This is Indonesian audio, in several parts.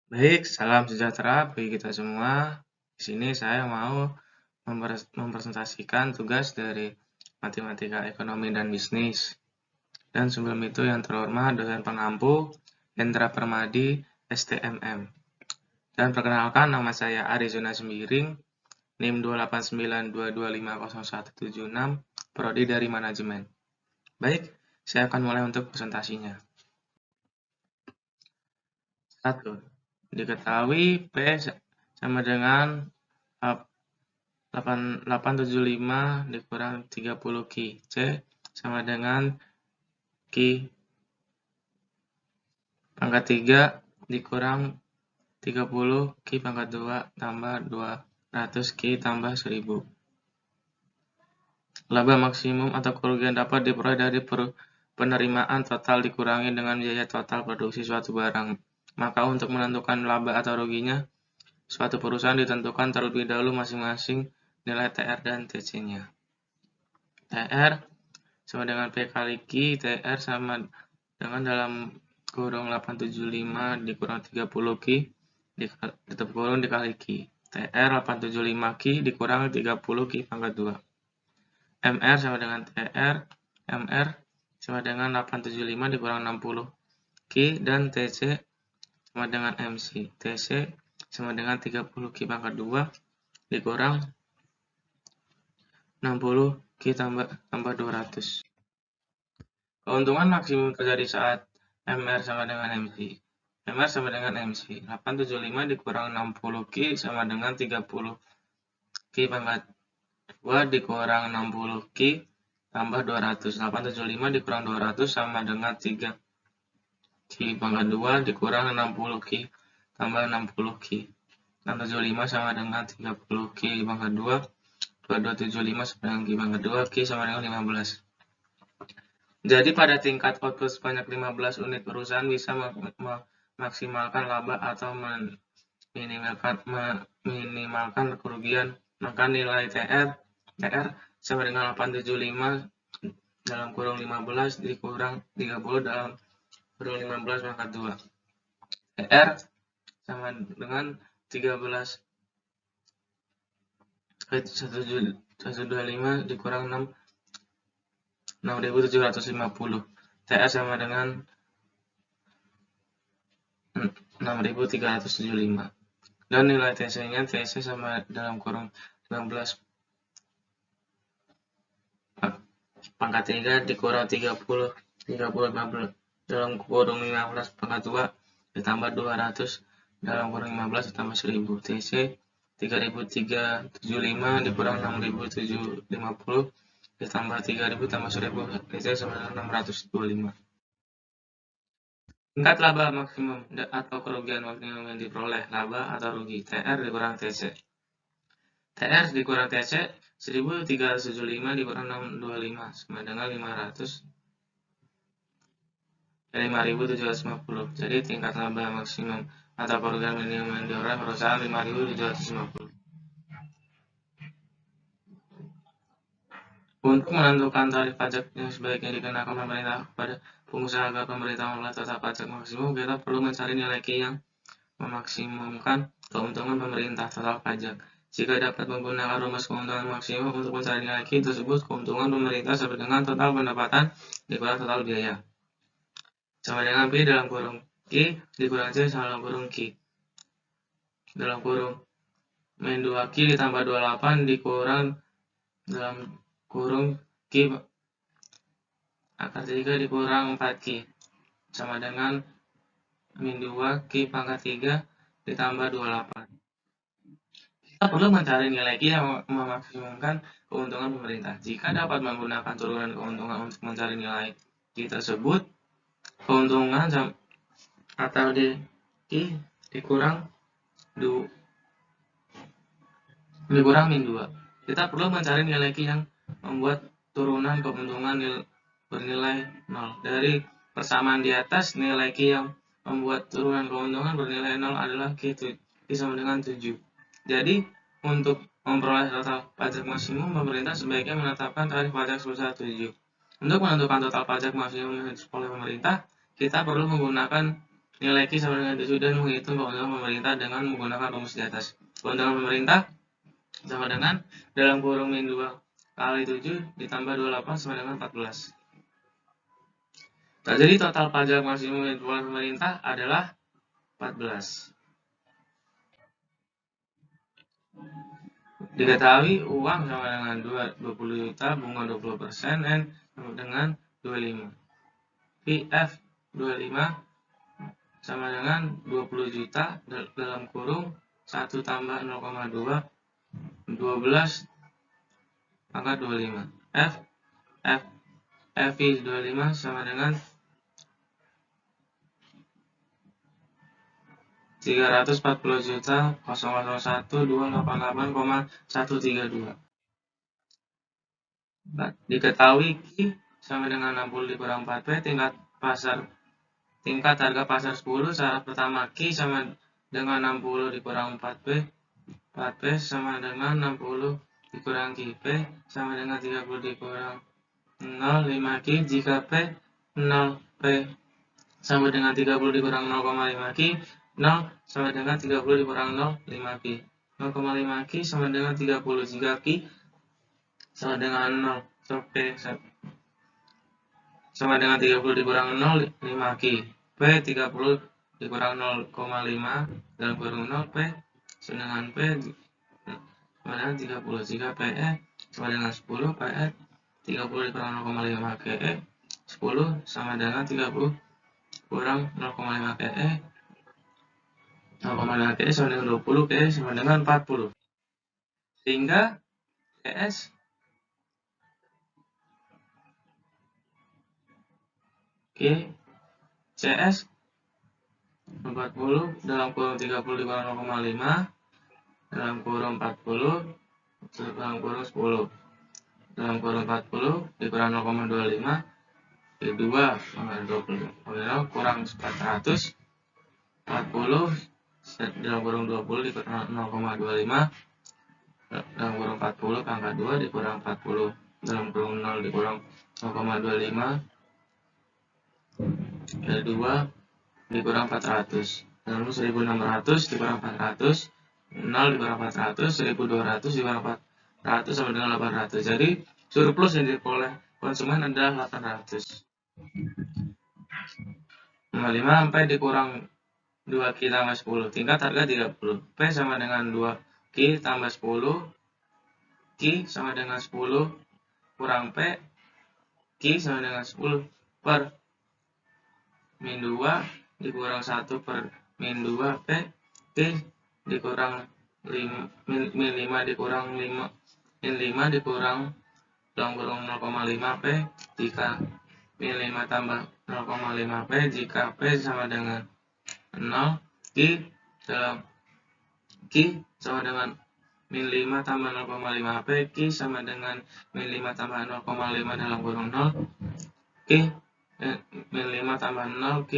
Baik, salam sejahtera bagi kita semua. Di sini saya mau mempresentasikan tugas dari Matematika Ekonomi dan Bisnis. Dan sebelum itu yang terhormat dosen pengampu Hendra Permadi, STMM. Dan perkenalkan nama saya Arizona Sembiring, NIM 28922500176, Prodi dari Manajemen. Baik, saya akan mulai untuk presentasinya. 1. Diketahui P sama dengan 875 dikurang 30 Ki. C sama dengan Ki pangkat 3 dikurang 30 Ki pangkat 2 tambah 200 Ki tambah 1000. Laba maksimum atau kerugian dapat diperoleh dari penerimaan total dikurangi dengan biaya total produksi suatu barang. Maka untuk menentukan laba atau ruginya, suatu perusahaan ditentukan terlebih dahulu masing-masing nilai TR dan TC-nya. TR sama dengan P kali Q, TR sama dengan dalam kurung 875 dikurang 30 Q ditutup kurung dikali Q. TR 875 Q dikurang 30 Q pangkat 2. MR sama dengan TR, MR sama dengan 875 dikurang 60 Q dan TC sama dengan MC. TC sama dengan 30 Q pangkat 2 dikurang 60 Q tambah 200. Keuntungan maksimum terjadi saat MR sama dengan MC. MR sama dengan MC. 875 dikurang 60 Q sama dengan 30 Q pangkat 2 dikurang 60 Q tambah 200. 875 dikurang 200 sama dengan 3 Q pangkat 2 dikurang 60 Q tambah 60 Q. 675 sama dengan 30 Q pangkat 2. 2275 sama dengan Q pangkat 2. Q sama dengan 15. Jadi pada tingkat output sebanyak 15 unit perusahaan bisa memaksimalkan laba atau meminimalkan kerugian. Maka nilai TR sama dengan 875 dalam kurung 15 dikurang 30 dalam kurung 15 pangkat 2. TR sama dengan 13 125 dikurang 6.750. TR sama dengan 6.375. Dan nilai TC-nya, TC sama dalam kurung 15 pangkat 3 dikurang 30 dalam kurung 15 pangkat 2 ditambah 200 dalam kurung 15 ditambah 1000. TC 3.375 dikurang 6.750 ditambah 3.000 tambah 1000. TC sama dengan 625. Tingkat laba maksimum atau kerugian maksimum yang diperoleh, laba atau rugi, TR dikurang TC. TR dikurang TC 1375 dikurang 625 sama dengan 5.750. Jadi tingkat laba maksimum atau kerugian minimum yang diperoleh perusahaan 5.750. Untuk menentukan tarif pajak yang sebaiknya dikenakan pemerintah kepada pengusaha agar pemerintah memulai total pajak maksimum, kita perlu mencari nilai Q yang memaksimumkan keuntungan pemerintah total pajak. Jika dapat menggunakan rumus keuntungan maksimum untuk mencari nilai Q tersebut, keuntungan pemerintah sama dengan total pendapatan dikurang total biaya. Sama dengan P dalam kurung Q dikurang C dalam kurung Q. Dalam kurung min 2Q ditambah 28 dikurang dalam kurung Q akar 3 dikurang 4Q. Sama dengan min 2Q pangkat 3 ditambah 28. Kita perlu mencari nilai Q yang memaksimumkan keuntungan pemerintah. Jika dapat menggunakan turunan keuntungan untuk mencari nilai Q tersebut, keuntungan atau Q dikurang min 2. Kita perlu mencari nilai Q yang membuat turunan keuntungan bernilai 0. Dari persamaan di atas, nilai Q yang membuat turunan keuntungan bernilai 0 adalah Q sama dengan 7. Jadi, untuk memperoleh total pajak maksimum, pemerintah sebaiknya menetapkan tarif pajak sebesar 7. Untuk menentukan total pajak maksimum yang diperoleh pemerintah, kita perlu menggunakan Nilai Q sama dengan 7 dan menghitung keuntungan pemerintah dengan menggunakan rumus di atas. Keuntungan pemerintah sama dengan dalam kurung min 2 kali 7 ditambah 28 sama dengan 14. Jadi total pajak maksimum yang dikeluarkan pemerintah adalah 14. Diketahui uang sama dengan 20 juta, bunga 20%, N sama dengan 25. PF 25 sama dengan 20 juta dalam kurung 1 tambah 0,2 12 maka 25. FI 25 sama dengan 340 juta 001.288,132. Diketahui Q sama dengan 60 dikurang 4P tingkat harga pasar 10. Syarat pertama Q sama dengan 60 dikurang 4P 4P sama dengan 60 dikurang Q P sama dengan 30 dikurang 0 5Q jika P 0 P sama dengan 30 dikurang 0,5 Q 0 sama dengan 30 dikurang 0 5Q 0,5 Q sama dengan 30 jika Q sama dengan 0 so P sama dengan 30 dikurang 0 5Q P 30 dikurang 0,5 dalam kurung 0 P sama dengan P sama dengan 30 jika PE sama dengan 10 PE 30 dikurang 0,5 KE 10 sama dengan 30 kurang 0,5 KE 0,5 KE sama dengan 20 KE sama dengan 40 sehingga KS CS 40 dalam kurung 30 dikurang 0,5 dalam kurung 40 dalam kurung 10 dalam kurung 40 dikurang 0,25 2 sama 20 kurang 400 40 dalam kurung 20 dikurang 0,25 dalam kurung 40 pangkat 2 dikurang 40 dalam kurung 0 dikurang 0,25 kali 2 dikurang 400 lalu 1600 dikurang 400 0 dikurang 400 1200 dikurang 400 sama dengan 800. Jadi surplus yang diperoleh konsumen adalah 800. 5 P dikurang 2Q tambah 10 tingkat harga 30 P sama dengan 2Q tambah 10 Q sama dengan 10 kurang P Q sama dengan 10 per min 2 dikurang 1 per min 2 P Q dikurang 5 min 5 dikurang 5 min 5 dikurang dalam kurung 0,5 P jika min 5 tambah 0,5 P jika P sama dengan 0 Q dalam Q sama dengan min 5 tambah 0,5 P Q sama dengan min 5 tambah 0,5 dalam kurung 0 Q min 5 tambah 0 Q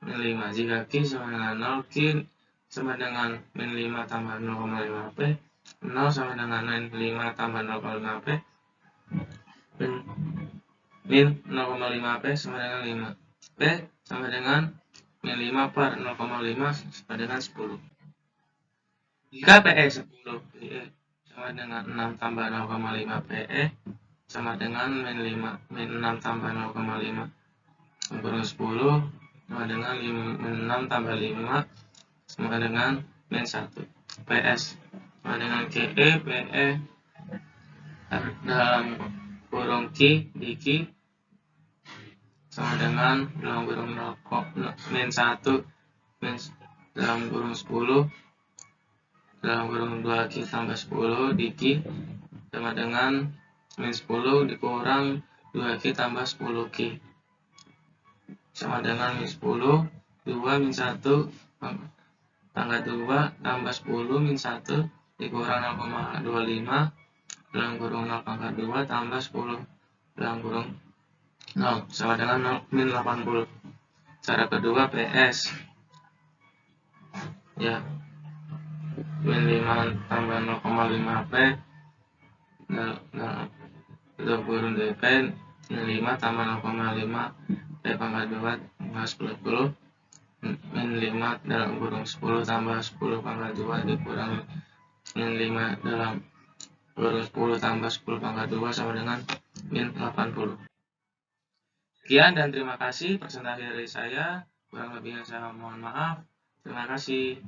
min 5 jika Q sama dengan 0 Q sama dengan min 5 tambah 0,5 P 0 sama dengan min 5 tambah 0,5 P min 0,5 P sama dengan 5 P sama dengan min 5 per 0,5 sama dengan 10 jika PE 10 PE sama dengan 6 tambah 0,5 PE sama dengan min 5 min 6 tambah 0,5 kurang 10 sama dengan min 6 tambah 5 sama dengan min 1 PS sama dengan KE PE dalam kurung Q di Q sama dengan dalam kurung min 1 min dalam kurung 10 dalam kurung 2Q tambah 10 di Q sama dengan min 10 dikurang 2Q tambah 10Q sama dengan min 10 2 min 1 pangkat 2 tambah 10 min 1 dikurang 0,25 dalam kurung 0 pangkat 2 tambah 10 dalam kurung 0 sama dengan min 80. Cara kedua PS ya min 5 tambah 0,5 P dalam kurung DP min 5 tambah 0,5 P pangkat 2 tambah 10 min 5 dalam kurung 10 tambah 10 pangkat 2 dikurangi min 5 dalam kurung 10 tambah 10 pangkat 2 sama dengan min 80. Sekian dan terima kasih presentasi dari saya. Kurang lebihnya saya mohon maaf. Terima kasih.